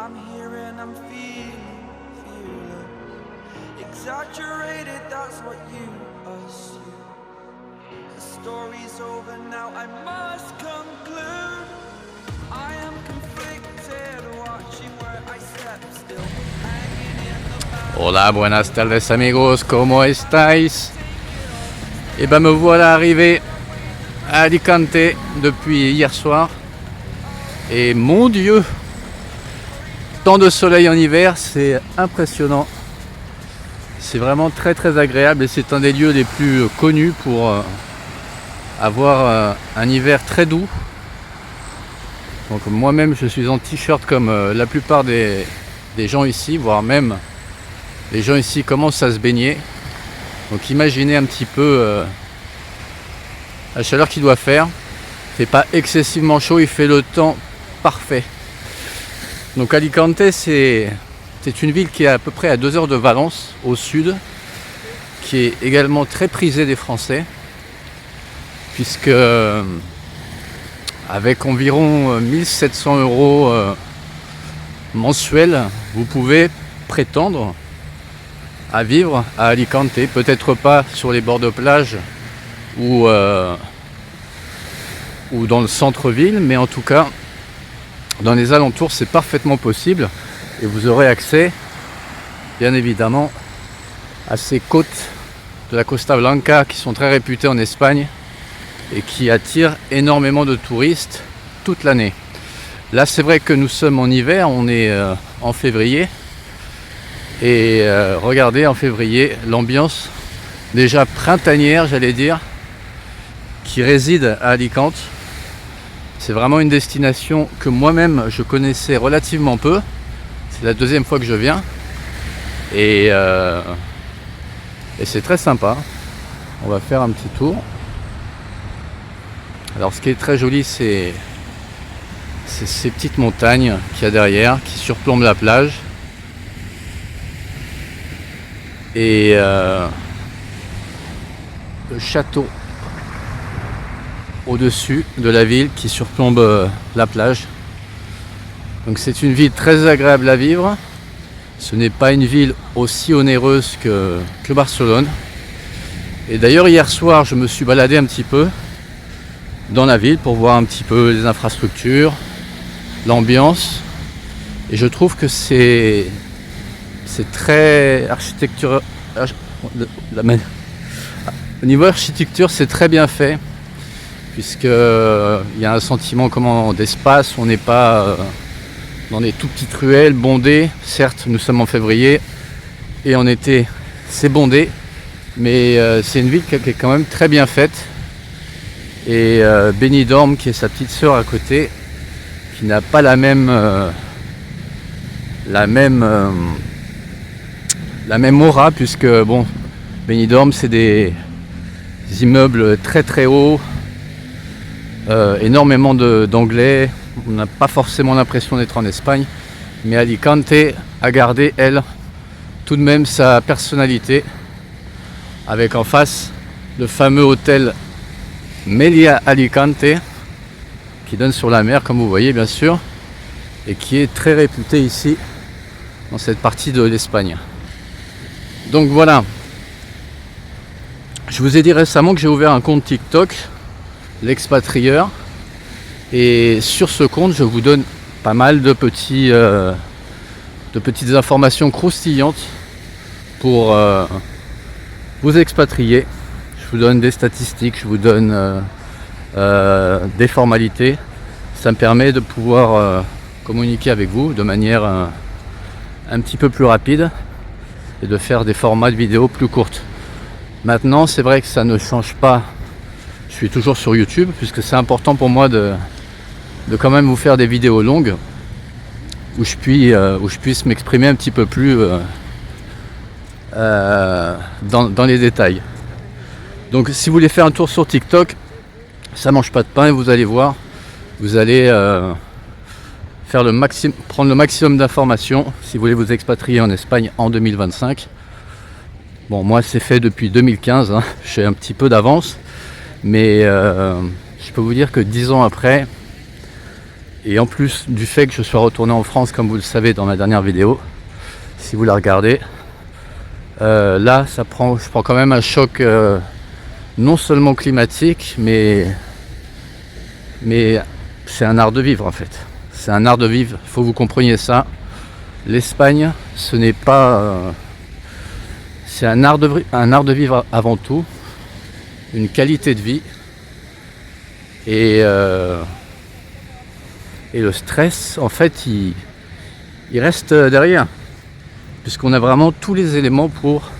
I'm here and I'm feeling fearless. Exaggerated, that's what you assume. The story's over now, I must conclude. I am conflicted, watching where I step still, hanging in the back. Hola, buenas tardes amigos, ¿cómo estáis? Et ben me voilà arrivé à Alicante depuis hier soir. Et mon Dieu, tant de soleil en hiver, c'est impressionnant. C'est vraiment très très agréable et c'est un des lieux les plus connus pour avoir un hiver très doux. Donc moi-même je suis en t-shirt comme la plupart des gens ici, voire même les gens ici commencent à se baigner. Donc imaginez un petit peu la chaleur qu'il doit faire. Il fait pas excessivement chaud, il fait le temps parfait. Donc Alicante c'est une ville qui est à peu près à 2 heures de Valence au sud, qui est également très prisée des Français, puisque avec environ 1700 € mensuels, vous pouvez prétendre à vivre à Alicante, peut-être pas sur les bords de plage ou dans le centre-ville, mais en tout cas dans les alentours c'est parfaitement possible et vous aurez accès bien évidemment à ces côtes de la Costa Blanca qui sont très réputées en Espagne et qui attirent énormément de touristes toute l'année. Là c'est vrai que nous sommes en hiver, on est en février et regardez en février l'ambiance déjà printanière j'allais dire qui réside à Alicante. C'est vraiment une destination que moi-même je connaissais relativement peu. C'est la deuxième fois que je viens et c'est très sympa. On va faire un petit tour. Alors ce qui est très joli c'est ces petites montagnes qu'il y a derrière qui surplombent la plage et le château au-dessus de la ville qui surplombe la plage. Donc c'est une ville très agréable à vivre. Ce n'est pas une ville aussi onéreuse que Barcelone. Et d'ailleurs hier soir je me suis baladé un petit peu dans la ville pour voir un petit peu les infrastructures, l'ambiance. Et je trouve que c'est très architecture. Au niveau architecture c'est très bien fait. Puisque il y a un sentiment d'espace, on n'est pas dans des tout petites ruelles bondées. Certes, nous sommes en février et en été, c'est bondé, mais c'est une ville qui est quand même très bien faite. Et Benidorm, qui est sa petite sœur à côté, qui n'a pas la même aura, puisque bon, Benidorm, c'est des immeubles très très hauts. Énormément d'anglais, on n'a pas forcément l'impression d'être en Espagne, mais Alicante a gardé elle tout de même sa personnalité, avec en face le fameux hôtel Meliá Alicante qui donne sur la mer comme vous voyez bien sûr et qui est très réputé ici dans cette partie de l'Espagne. Donc voilà, je vous ai dit récemment que j'ai ouvert un compte TikTok, l'expatrieur, et sur ce compte je vous donne pas mal de petites informations croustillantes pour vous expatrier. Je vous donne des statistiques, je vous donne des formalités. Ça me permet de pouvoir communiquer avec vous de manière un petit peu plus rapide et de faire des formats de vidéos plus courtes. Maintenant c'est vrai que ça ne change pas. Je suis toujours sur YouTube puisque c'est important pour moi de quand même vous faire des vidéos longues où je puisse m'exprimer un petit peu plus dans les détails. Donc si vous voulez faire un tour sur TikTok, ça mange pas de pain et vous allez voir, vous allez prendre le maximum d'informations si vous voulez vous expatrier en Espagne en 2025. Bon, moi c'est fait depuis 2015, hein. J'ai un petit peu d'avance, mais je peux vous dire que 10 ans après, Et en plus du fait que je sois retourné en France, comme vous le savez dans ma dernière vidéo, si vous la regardez, là je prends quand même un choc non seulement climatique, mais c'est un art de vivre en fait. C'est un art de vivre, il faut que vous compreniez ça. L'Espagne, ce n'est pas... c'est un art de vivre avant tout, une qualité de vie. Et le stress, en fait, il reste derrière. Puisqu'on a vraiment tous les éléments pour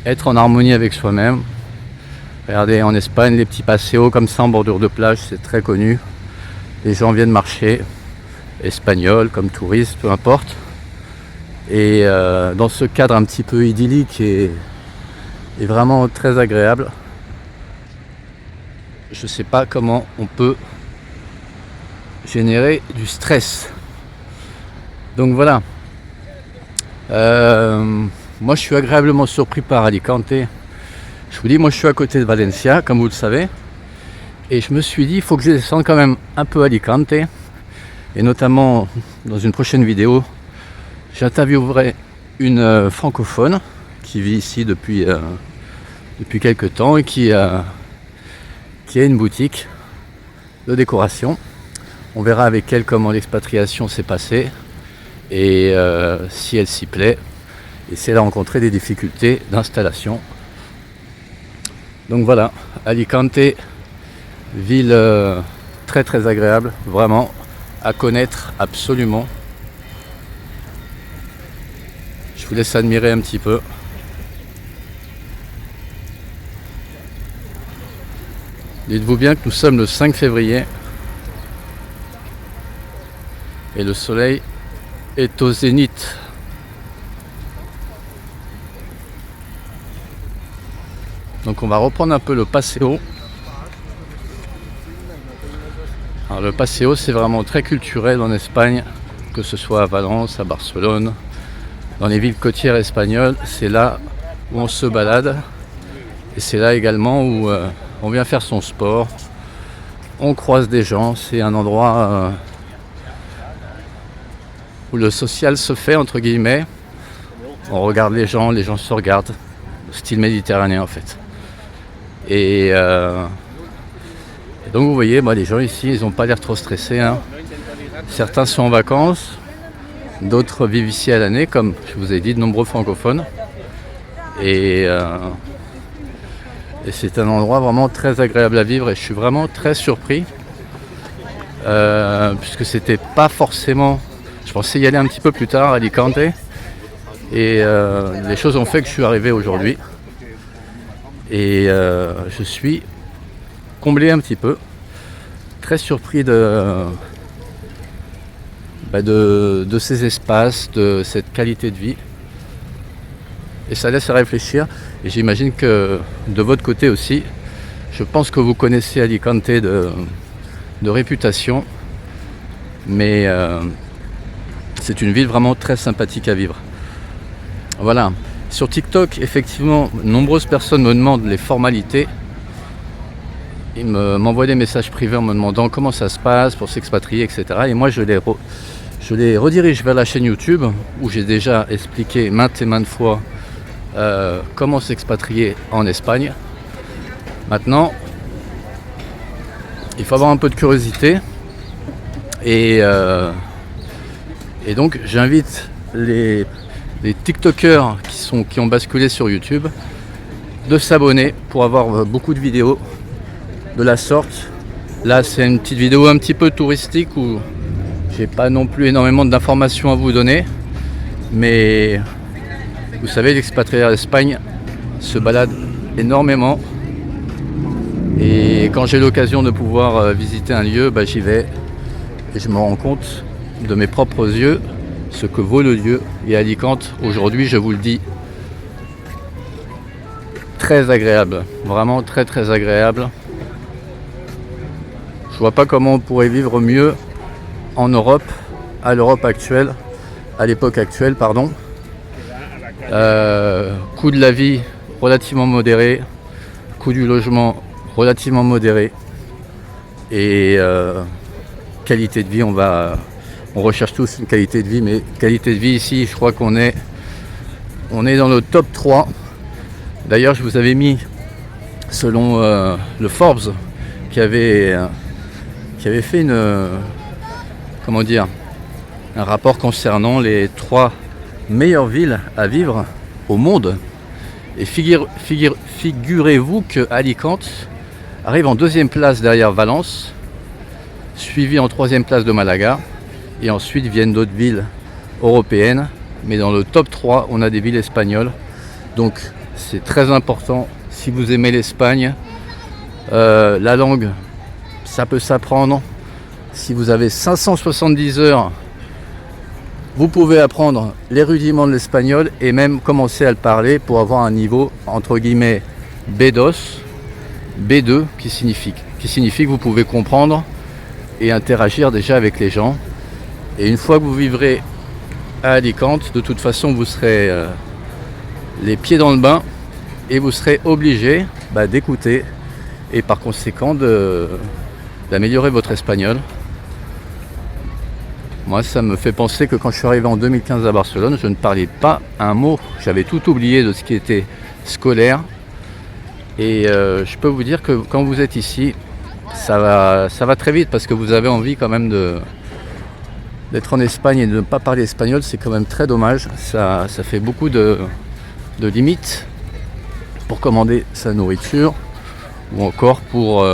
être en harmonie avec soi-même. Regardez, en Espagne, les petits paseos comme ça en bordure de plage, c'est très connu. Les gens viennent marcher, espagnols comme touristes, peu importe. Et dans ce cadre un petit peu idyllique et vraiment très agréable, je ne sais pas comment on peut générer du stress. Donc voilà. Moi je suis agréablement surpris par Alicante. Je vous dis, moi je suis à côté de Valencia, comme vous le savez. Et je me suis dit, il faut que je descende quand même un peu à Alicante. Et notamment, dans une prochaine vidéo, j'interviewerai une francophone qui vit ici depuis quelques temps et qui a une boutique de décoration. On verra avec elle comment l'expatriation s'est passée et si elle s'y plaît et si elle a rencontré des difficultés d'installation. Donc voilà, Alicante, ville très très agréable, vraiment à connaître absolument. Je vous laisse admirer un petit peu. Dites-vous bien que nous sommes le 5 février et le soleil est au zénith. Donc on va reprendre un peu le paseo. Alors le paseo, c'est vraiment très culturel en Espagne, que ce soit à Valence, à Barcelone, dans les villes côtières espagnoles. C'est là où on se balade et c'est là également où on vient faire son sport, on croise des gens, c'est un endroit où le social se fait, entre guillemets. On regarde les gens se regardent, style méditerranéen en fait. Et donc vous voyez, les gens ici, ils n'ont pas l'air trop stressés, hein. Certains sont en vacances, d'autres vivent ici à l'année, comme je vous ai dit, de nombreux francophones. Et c'est un endroit vraiment très agréable à vivre et je suis vraiment très surpris puisque c'était pas forcément... Je pensais y aller un petit peu plus tard à Alicante et les choses ont fait que je suis arrivé aujourd'hui et je suis comblé un petit peu, très surpris de ces espaces, de cette qualité de vie. Et ça laisse à réfléchir. Et j'imagine que de votre côté aussi, je pense que vous connaissez Alicante de réputation. Mais c'est une ville vraiment très sympathique à vivre. Voilà. Sur TikTok, effectivement, nombreuses personnes me demandent les formalités. Ils m'envoient des messages privés en me demandant comment ça se passe pour s'expatrier, etc. Et moi, je les redirige vers la chaîne YouTube où j'ai déjà expliqué maintes et maintes fois comment s'expatrier en Espagne. Maintenant, il faut avoir un peu de curiosité et donc j'invite les TikTokers qui ont basculé sur YouTube de s'abonner pour avoir beaucoup de vidéos de la sorte. Là, c'est une petite vidéo un petit peu touristique où j'ai pas non plus énormément d'informations à vous donner, mais vous savez, l'expatrié à l'Espagne se balade énormément et quand j'ai l'occasion de pouvoir visiter un lieu, j'y vais et je me rends compte de mes propres yeux ce que vaut le lieu. Et Alicante, aujourd'hui, je vous le dis, très agréable, vraiment très très agréable. Je vois pas comment on pourrait vivre mieux en Europe, à l'époque actuelle, pardon. Coût de la vie relativement modéré, coût du logement relativement modéré et qualité de vie, on recherche tous une qualité de vie, mais qualité de vie ici, je crois qu'on est dans le top 3. D'ailleurs, je vous avais mis, selon le Forbes, qui avait fait un rapport concernant les 3 meilleures villes à vivre au monde. Et figurez-vous que Alicante arrive en 2e place derrière Valence, suivi en 3e place de Malaga, et ensuite viennent d'autres villes européennes, mais dans le top 3 on a des villes espagnoles. Donc c'est très important, si vous aimez l'Espagne, la langue ça peut s'apprendre. Si vous avez 570 heures, vous pouvez apprendre les rudiments de l'espagnol et même commencer à le parler pour avoir un niveau entre guillemets B2, qui signifie que vous pouvez comprendre et interagir déjà avec les gens. Et une fois que vous vivrez à Alicante, de toute façon vous serez les pieds dans le bain et vous serez obligé d'écouter et par conséquent d'améliorer votre espagnol. Moi, ça me fait penser que quand je suis arrivé en 2015 à Barcelone, je ne parlais pas un mot. J'avais tout oublié de ce qui était scolaire. Et je peux vous dire que quand vous êtes ici, ça va très vite parce que vous avez envie quand même d'être en Espagne et de ne pas parler espagnol. C'est quand même très dommage. Ça fait beaucoup de limites pour commander sa nourriture ou encore pour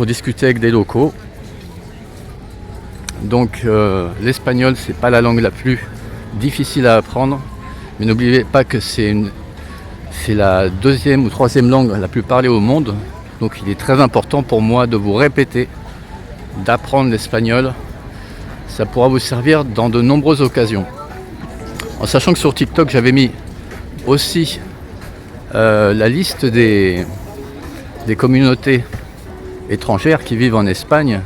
discuter avec des locaux. Donc l'espagnol c'est pas la langue la plus difficile à apprendre, mais n'oubliez pas que c'est la 2e ou 3e langue la plus parlée au monde. Donc il est très important pour moi de vous répéter, d'apprendre l'espagnol. Ça pourra vous servir dans de nombreuses occasions. En sachant que sur TikTok j'avais mis aussi la liste des communautés étrangères qui vivent en Espagne.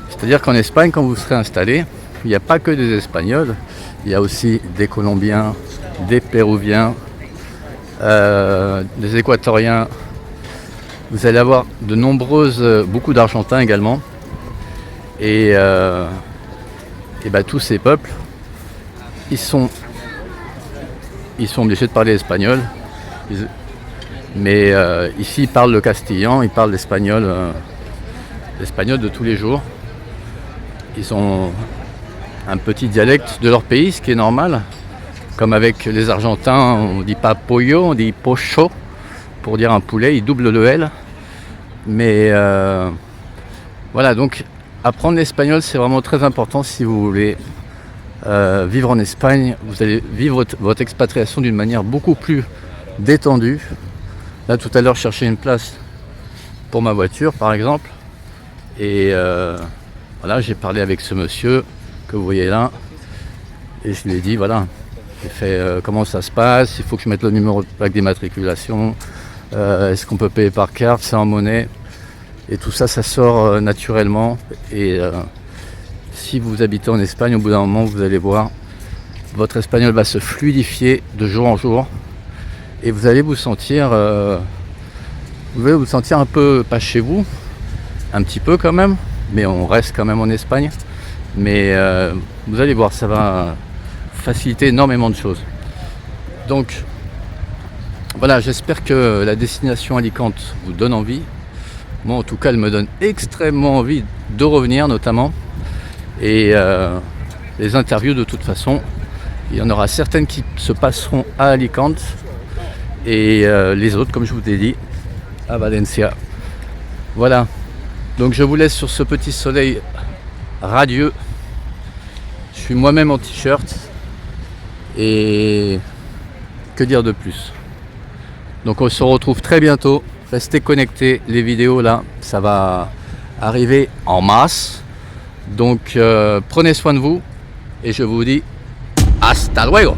C'est-à-dire qu'en Espagne, quand vous serez installé, il n'y a pas que des Espagnols, il y a aussi des Colombiens, des Péruviens, des Équatoriens. Vous allez avoir beaucoup d'Argentins également. Et tous ces peuples, ils sont obligés de parler espagnol. Mais ici, ils parlent le castillan, ils parlent l'espagnol de tous les jours. Ils ont un petit dialecte de leur pays, ce qui est normal. Comme avec les Argentins, on ne dit pas pollo, on dit pocho. Pour dire un poulet, ils doublent le L. Mais voilà, donc apprendre l'espagnol, c'est vraiment très important si vous voulez vivre en Espagne. Vous allez vivre votre expatriation d'une manière beaucoup plus détendue. Là, tout à l'heure, je cherchais une place pour ma voiture, par exemple. Et voilà, j'ai parlé avec ce monsieur que vous voyez là. Et je lui ai dit, voilà, j'ai fait comment ça se passe, il faut que je mette le numéro de plaque d'immatriculation. Est-ce qu'on peut payer par carte, c'est en monnaie. Et tout ça, ça sort naturellement. Et si vous habitez en Espagne, au bout d'un moment, vous allez voir, votre espagnol va se fluidifier de jour en jour. Et vous allez vous sentir un peu, pas chez vous, un petit peu quand même, mais on reste quand même en Espagne. Mais vous allez voir, ça va faciliter énormément de choses. Donc voilà, j'espère que la destination Alicante vous donne envie. Moi en tout cas, elle me donne extrêmement envie de revenir notamment. Et les interviews de toute façon, il y en aura certaines qui se passeront à Alicante et les autres, comme je vous ai dit, à Valencia. Voilà, donc je vous laisse sur ce petit soleil radieux. Je suis moi-même en t-shirt et que dire de plus. Donc on se retrouve très bientôt. Restez connectés, les vidéos là, ça va arriver en masse. Donc prenez soin de vous et je vous dis hasta luego.